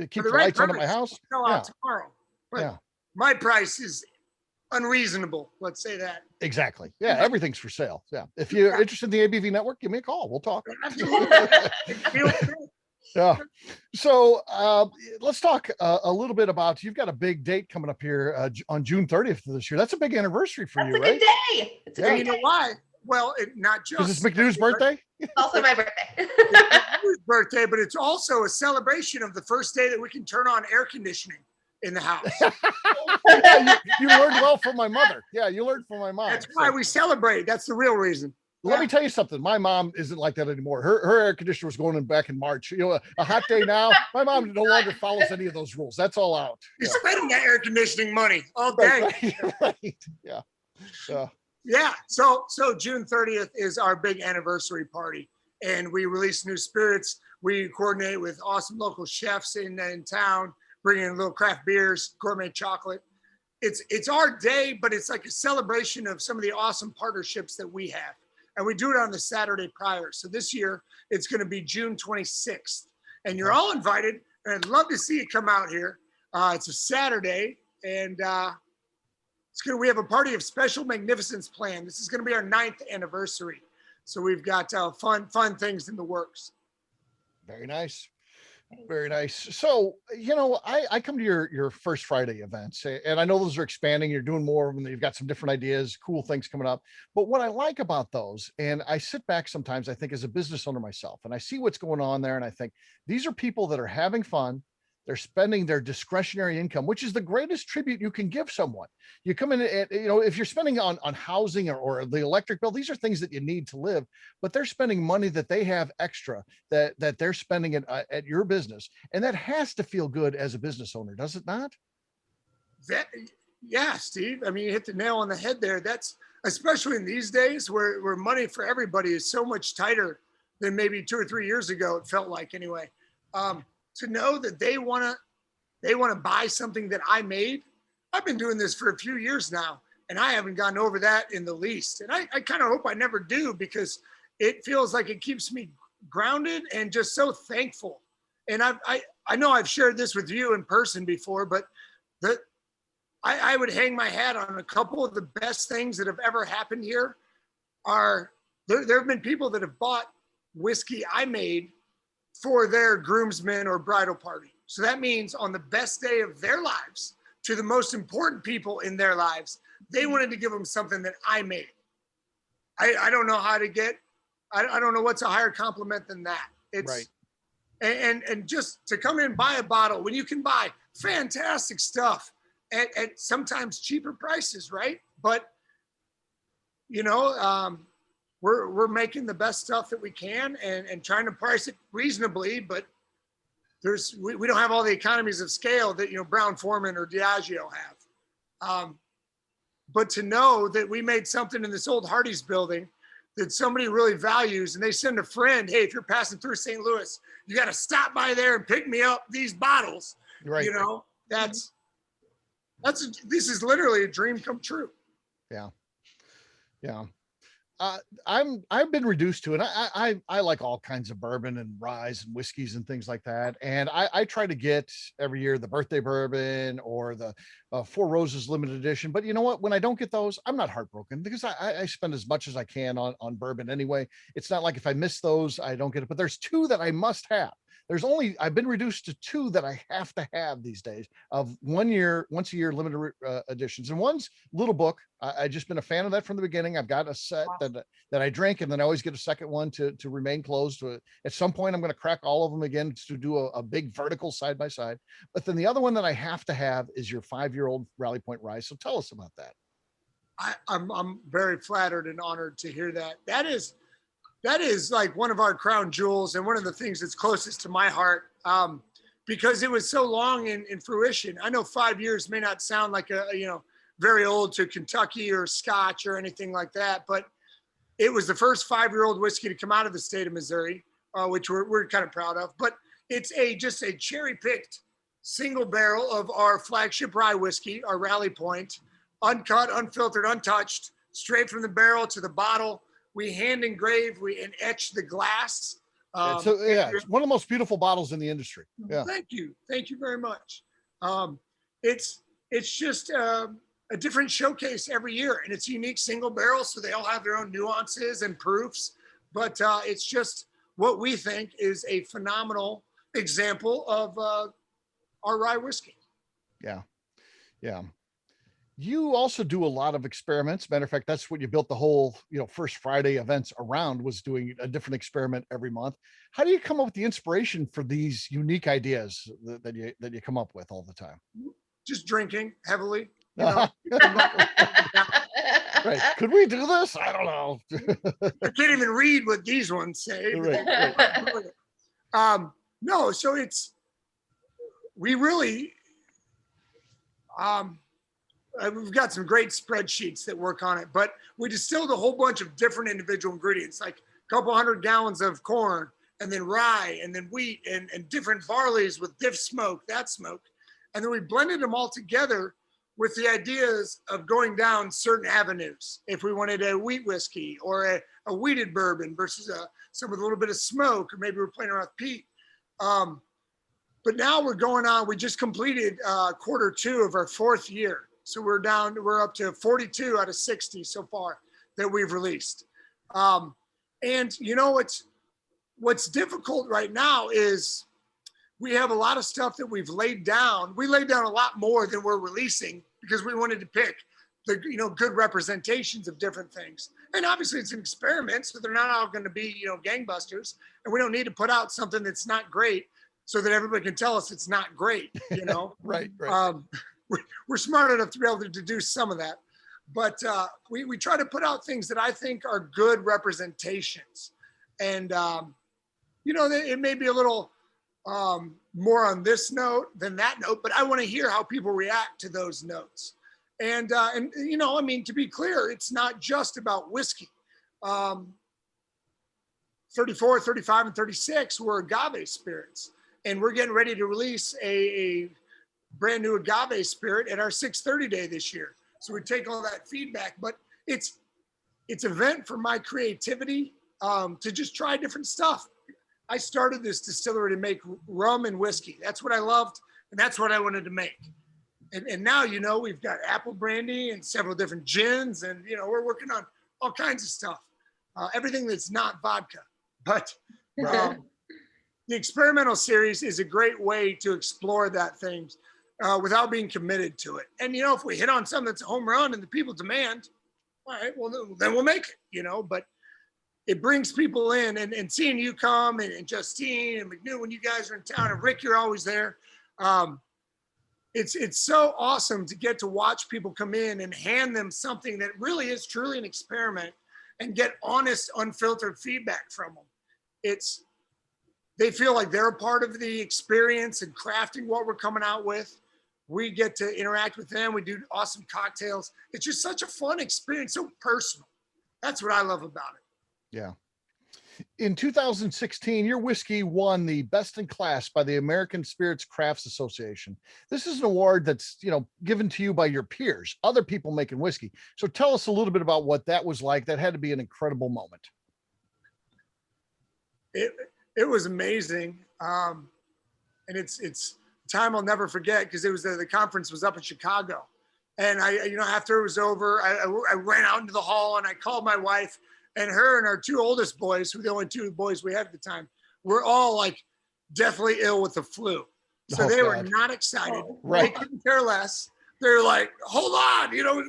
keep the lights on at my house. Sell out tomorrow. But my price is unreasonable. Let's say that. Exactly. Yeah. Everything's for sale. Yeah. If you're interested in the ABV network, give me a call. We'll talk. Absolutely. Yeah. So let's talk a little bit about, you've got a big date coming up here on June 30th of this year. That's a big anniversary for you, right? That's a good day. It's a great You know why? Well, not just. Is this McNew's birthday? It's also my birthday. It's McNew's birthday, but it's also a celebration of the first day that we can turn on air conditioning in the house. You learned well from my mother. Yeah, you learned from my mom. That's why we celebrate. That's the real reason. Let me tell you something. My mom isn't like that anymore. Her air conditioner was going in back in March. A hot day now. My mom no longer follows any of those rules. That's all out. You're spending that air conditioning money all day. Right. Yeah. Yeah. So June 30th is our big anniversary party, and we release new spirits. We coordinate with awesome local chefs in town, bringing in little craft beers, gourmet chocolate. It's our day, but it's like a celebration of some of the awesome partnerships that we have. And we do it on the Saturday prior. So this year it's going to be June 26th, and you're all invited. And I'd love to see you come out here. It's a Saturday, and we have a party of special magnificence planned. This is going to be our 9th anniversary. So we've got fun things in the works. Very nice. Very nice. So, I come to your First Friday events, and I know those are expanding. You're doing more of them. You've got some different ideas, cool things coming up. But what I like about those, and I sit back sometimes, I think as a business owner myself, and I see what's going on there. And I think these are people that are having fun. They're spending their discretionary income, which is the greatest tribute you can give someone. You come in and, if you're spending on housing or the electric bill, these are things that you need to live, but they're spending money that they have extra that they're spending at your business. And that has to feel good as a business owner, does it not? Yeah, Steve. I mean, you hit the nail on the head there. That's especially in these days where money for everybody is so much tighter than maybe 2 or 3 years ago, it felt like anyway. To know that they want to they want to buy something that I made. I've been doing this for a few years now, and I haven't gotten over that in the least. And I kind of hope I never do, because it feels like it keeps me grounded and just so thankful. And I know I've shared this with you in person before, but I would hang my hat on a couple of the best things that have ever happened here. There have been people that have bought whiskey I made for their groomsmen or bridal party. So that means on the best day of their lives, to the most important people in their lives, they wanted to give them something that I made. I don't know how to get, I don't know what's a higher compliment than that. It's right. And just to come in and buy a bottle when you can buy fantastic stuff at sometimes cheaper prices, right? But you know, we're making the best stuff that we can and trying to price it reasonably, but we don't have all the economies of scale that, you know, Brown-Forman or Diageo have. But to know that we made something in this old Hardee's building that somebody really values, and they send a friend, hey, if you're passing through St. Louis, you got to stop by there and pick me up these bottles. Right. You know, this is literally a dream come true. Yeah. Yeah. I've been reduced to it. I like all kinds of bourbon and rye and whiskeys and things like that. And I try to get every year the birthday bourbon or the Four Roses limited edition. But you know what? When I don't get those, I'm not heartbroken, because I spend as much as I can on bourbon anyway. It's not like if I miss those, I don't get it. But there's two that I must have. I've been reduced to two that I have to have these days, of once a year limited editions. And one's Little Book. I just been a fan of that from the beginning. I've got a set that I drink, and then I always get a second one to remain closed. At some point, I'm going to crack all of them again to do a big vertical side by side. But then the other one that I have to have is your 5-year-old Rally Point Rye. So tell us about that. I'm very flattered and honored to hear that. That is like one of our crown jewels and one of the things that's closest to my heart, because it was so long in fruition. I know 5 years may not sound like very old to Kentucky or Scotch or anything like that, but it was the first 5-year-old whiskey to come out of the state of Missouri, which we're kind of proud of. But it's just a cherry-picked single barrel of our flagship rye whiskey, our Rally Point, uncut, unfiltered, untouched, straight from the barrel to the bottle. We hand engrave, and etch the glass. It's one of the most beautiful bottles in the industry. Yeah. Thank you very much. It's just a different showcase every year, and it's unique single barrel, so they all have their own nuances and proofs. But it's just what we think is a phenomenal example of our rye whiskey. Yeah, yeah. You also do a lot of experiments. Matter of fact, that's what you built the whole, First Friday events around, was doing a different experiment every month. How do you come up with the inspiration for these unique ideas that you come up with all the time? Just drinking heavily. Right. Could we do this? I don't know. I can't even read what these ones say. Right. No, so we really, we've got some great spreadsheets that work on it, but we distilled a whole bunch of different individual ingredients, like a couple 100 gallons of corn, and then rye, and then wheat, and different barleys with diff smoke, that smoke. And then we blended them all together with the ideas of going down certain avenues. If we wanted a wheat whiskey or a wheated bourbon versus some with a little bit of smoke, or maybe we're playing around with peat. But now we're going on, we just completed quarter 2 of our 4th year. So we're up to 42 out of 60 so far that we've released. And what's difficult right now is we have a lot of stuff that we've laid down. We laid down a lot more than we're releasing because we wanted to pick the good representations of different things. And obviously it's an experiment, so they're not all going to be gangbusters. And we don't need to put out something that's not great so that everybody can tell us it's not great. Right. We're smart enough to be able to deduce some of that, but we try to put out things that I think are good representations. And it may be a little more on this note than that note, but I want to hear how people react to those notes. And to be clear, it's not just about whiskey. 34, 35, and 36 were agave spirits, and we're getting ready to release a brand new agave spirit at our 630 day this year. So we take all that feedback, but it's a vent for my creativity to just try different stuff. I started this distillery to make rum and whiskey. That's what I loved, and that's what I wanted to make. And now, you know, we've got apple brandy and several different gins, and, you know, we're working on all kinds of stuff, everything that's not vodka. But the experimental series is a great way to explore that things without being committed to it. And, you know, if we hit on something that's a home run and the people demand, all right, well, then we'll make it, you know, but it brings people in, and seeing you come and Justine and McNew when you guys are in town, and Rick, you're always there. It's so awesome to get to watch people come in and hand them something that really is truly an experiment and get honest, unfiltered feedback from them. They feel like they're a part of the experience and crafting what we're coming out with. We get to interact with them. We do awesome cocktails. It's just such a fun experience, so personal. That's what I love about it. Yeah. In 2016, your whiskey won the Best in Class by the American Spirits Crafts Association. This is an award that's, you know, given to you by your peers, other people making whiskey. So tell us a little bit about what that was like. That had to be an incredible moment. It was amazing. And it's time I'll never forget, because it was the conference was up in Chicago. And after it was over, I ran out into the hall and I called my wife. And her and our two oldest boys, who were the only two boys we had at the time, were all like deathly ill with the flu. So they were not excited. Right. They couldn't care less. They're like, hold on, you know,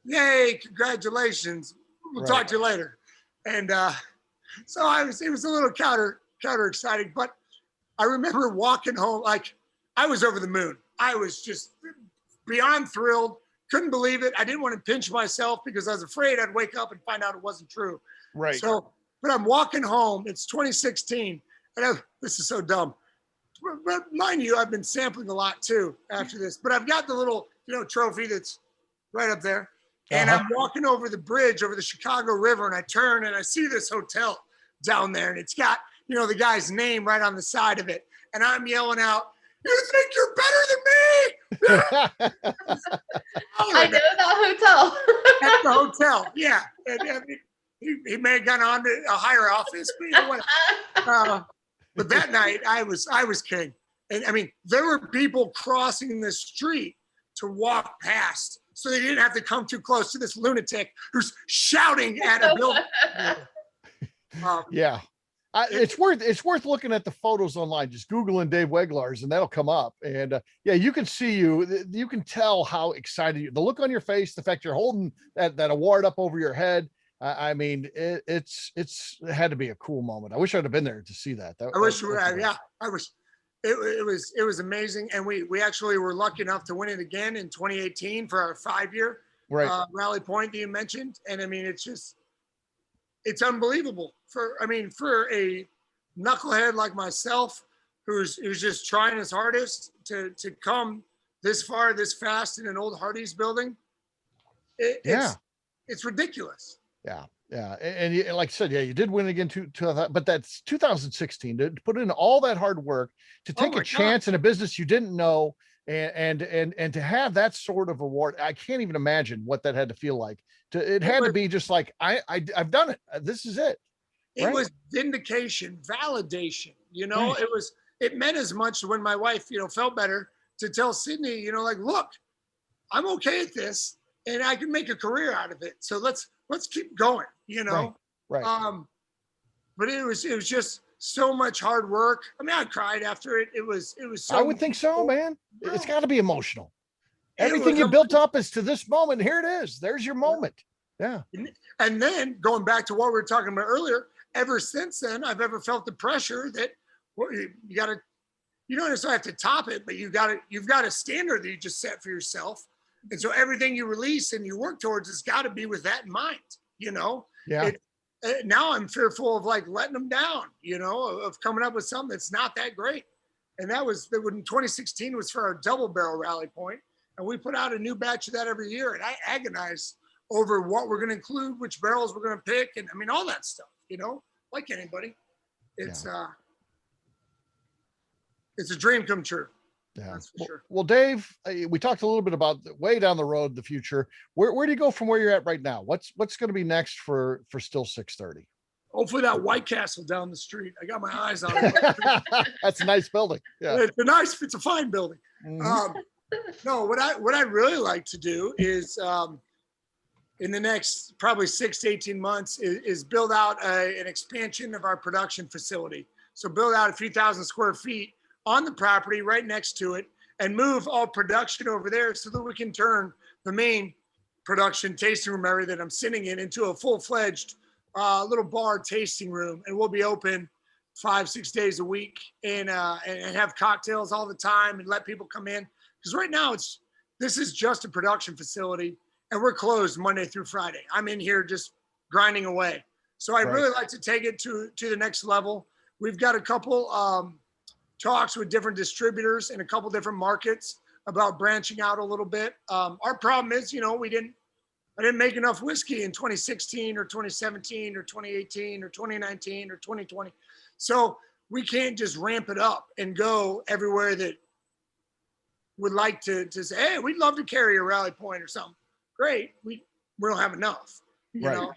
yay, congratulations. We'll talk to you later. And so it was a little counter exciting, but I remember walking home, like I was over the moon. I was just beyond thrilled. Couldn't believe it. I didn't want to pinch myself because I was afraid I'd wake up and find out it wasn't true. Right. So, but I'm walking home. It's 2016. And this is so dumb. But mind you, I've been sampling a lot too after this. But I've got the little, you know, trophy that's right up there. And I'm walking over the bridge over the Chicago River, and I turn and I see this hotel down there, and it's got, you know, the guy's name right on the side of it. And I'm yelling out, "You think you're better than me?" I know that hotel. At the hotel, yeah. And he may have gone on to a higher office, but you know what? But that night, I was king. And I mean, there were people crossing the street to walk past, so they didn't have to come too close to this lunatic who's shouting at a building. Yeah. It's worth looking at the photos online. Just Googling Dave Weglarz and that'll come up. And yeah, you can see you can tell how excited you, the look on your face, the fact you're holding that award up over your head. I mean, it had to be a cool moment. I wish I'd have been there to see that. I wish we had. Yeah, I wish. It was amazing. And we actually were lucky enough to win it again in 2018 for our 5-year rally point that you mentioned. And I mean, it's unbelievable for a knucklehead like myself, who's just trying his hardest to come this far, this fast in an old Hardee's building. It's ridiculous. Yeah. Yeah. And like I said, yeah, you did win again but that's 2016 to put in all that hard work, to take a chance in a business you didn't know, and to have that sort of award. I can't even imagine what that had to feel like. It had to be just like, I've done it. This is it. It was vindication, validation, you know. Right. It meant as much when my wife, you know, felt better to tell Sydney, you know, like, look, I'm okay at this and I can make a career out of it. So let's keep going, you know. Right. But it was just so much hard work. I mean, I cried after it. It was so. I would think so, man. Yeah. It's got to be emotional. Everything you built up is to this moment. Here it is. There's your moment. Yeah. And then going back to what we were talking about earlier, ever since then, I've ever felt the pressure that you got to, you don't necessarily have to top it, but you've got a standard that you just set for yourself. And so everything you release and you work towards has got to be with that in mind, you know? Yeah. Now I'm fearful of like letting them down, you know, of coming up with something that's not that great. And that was when 2016 was for our double barrel rally point. And we put out a new batch of that every year. And I agonize over what we're going to include, which barrels we're going to pick. And I mean, all that stuff, you know, like anybody. It's a dream come true. Yeah. That's for sure. Well, Dave, we talked a little bit about way down the road, the future. Where do you go from where you're at right now? What's going to be next for Still 630? Hopefully that White Castle down the street. I got my eyes on it. That's a nice building. Yeah. It's a fine building. Mhm. No, what I really like to do is in the next probably 6 to 18 months is build out an expansion of our production facility. So build out a few thousand square feet on the property right next to it and move all production over there so that we can turn the main production tasting room area that I'm sitting in into a full-fledged little bar tasting room. And we'll be open 5-6 days a week and have cocktails all the time and let people come in. Because right now this is just a production facility and we're closed Monday through Friday. I'm in here just grinding away. So I'd really like to take it to the next level. We've got a couple talks with different distributors in a couple different markets about branching out a little bit. Our problem is, I didn't make enough whiskey in 2016 or 2017 or 2018 or 2019 or 2020. So we can't just ramp it up and go everywhere that would like to say, hey, we'd love to carry a Rally Point or something. Great. We don't have enough. You know?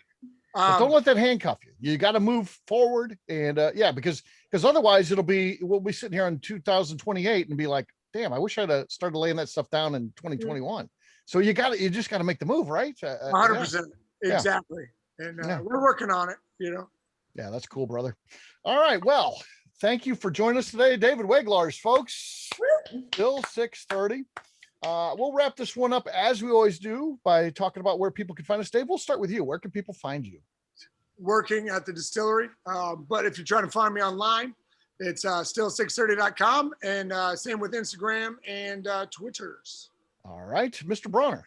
But don't let that handcuff you. You got to move forward. And because otherwise we'll be sitting here in 2028 and be like, damn, I wish I'd have started laying that stuff down in 2021. So you just got to make the move, right? 100%. Exactly. And we're working on it, Yeah, that's cool, brother. All right. Well, thank you for joining us today, David Weglarz, folks. Still 630. We'll wrap this one up as we always do by talking about where people can find us. Dave, we'll start with you. Where can people find you? Working at the distillery. But if you're trying to find me online, it's still630.com and same with Instagram and Twitters. All right, Mr. Brauner.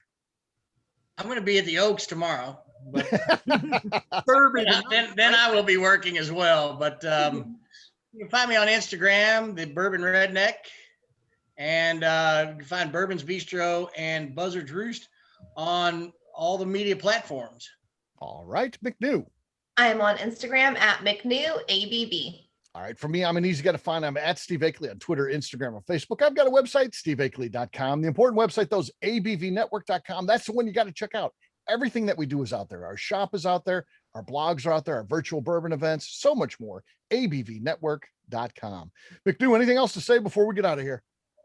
I'm going to be at the Oaks tomorrow, but then then I will be working as well. But you can find me on Instagram, the Bourbon Redneck, and you can find Bourbon's Bistro and Buzzard's Roost on all the media platforms. All right, McNew. I'm on Instagram at McNew ABV. All right, for me, I'm an easy guy to find. I'm at Steve Akeley on Twitter, Instagram, and Facebook. I've got a website, steveakeley.com. The important website, though, is abvnetwork.com. That's the one you got to check out. Everything that we do is out there. Our shop is out there. Our blogs are out there. Our virtual bourbon events, so much more. abvnetwork.com. McNew, anything else to say before we get out of here?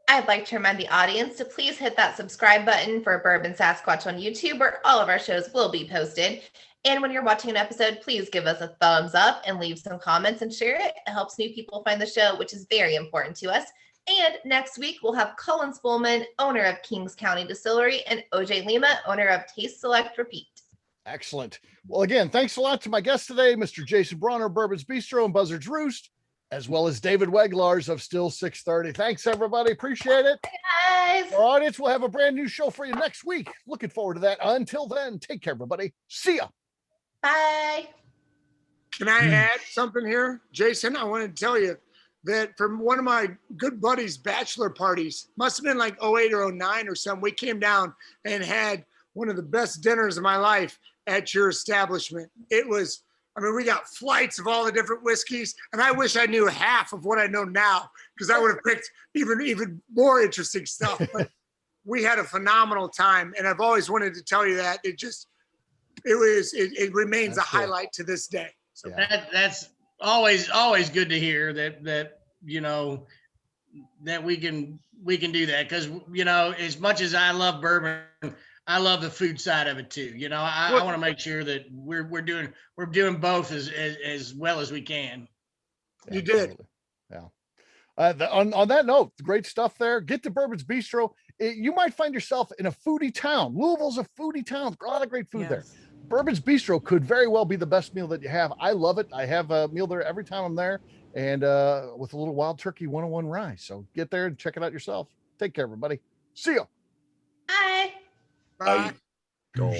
I'd like to remind the audience to please hit that subscribe button for Bourbon Sasquatch on YouTube, where all of our shows will be posted. And when you're watching an episode, please give us a thumbs up and leave some comments and share it. It helps new people find the show, which is very important to us. And next week, we'll have Colin Spoolman, owner of Kings County Distillery, and OJ Lima, owner of Taste Select Repeat. Excellent. Well, again, thanks a lot to my guest today, Mr. Jason Brauner, Bourbon's Bistro and Buzzard's Roost, as well as David Weglarz of Still 630. Thanks, everybody. Appreciate it. Hey guys. Our audience will have a brand new show for you next week. Looking forward to that. Until then, take care, everybody. See ya. Bye. Can I add something here? Jason, I wanted to tell you that from one of my good buddies' bachelor parties, must have been like 08 or 09 or something, we came down and had one of the best dinners of my life at your establishment. It was, we got flights of all the different whiskeys, and I wish I knew half of what I know now, because I would have picked even more interesting stuff. But we had a phenomenal time, and I've always wanted to tell you that. It remains a highlight to this day. So that's always good to hear that we can do that, because as much as I love bourbon, I love the food side of it too. I want to make sure that we're doing both as well as we can. You did. Yeah. On that note, great stuff there. Get to Bourbon's Bistro. You might find yourself in a foodie town. Louisville's a foodie town. A lot of great food there. Bourbon's Bistro could very well be the best meal that you have. I love it. I have a meal there every time I'm there, and with a little Wild Turkey 101 rye. So get there and check it out yourself. Take care, everybody. See ya. Bye. Bye. Go.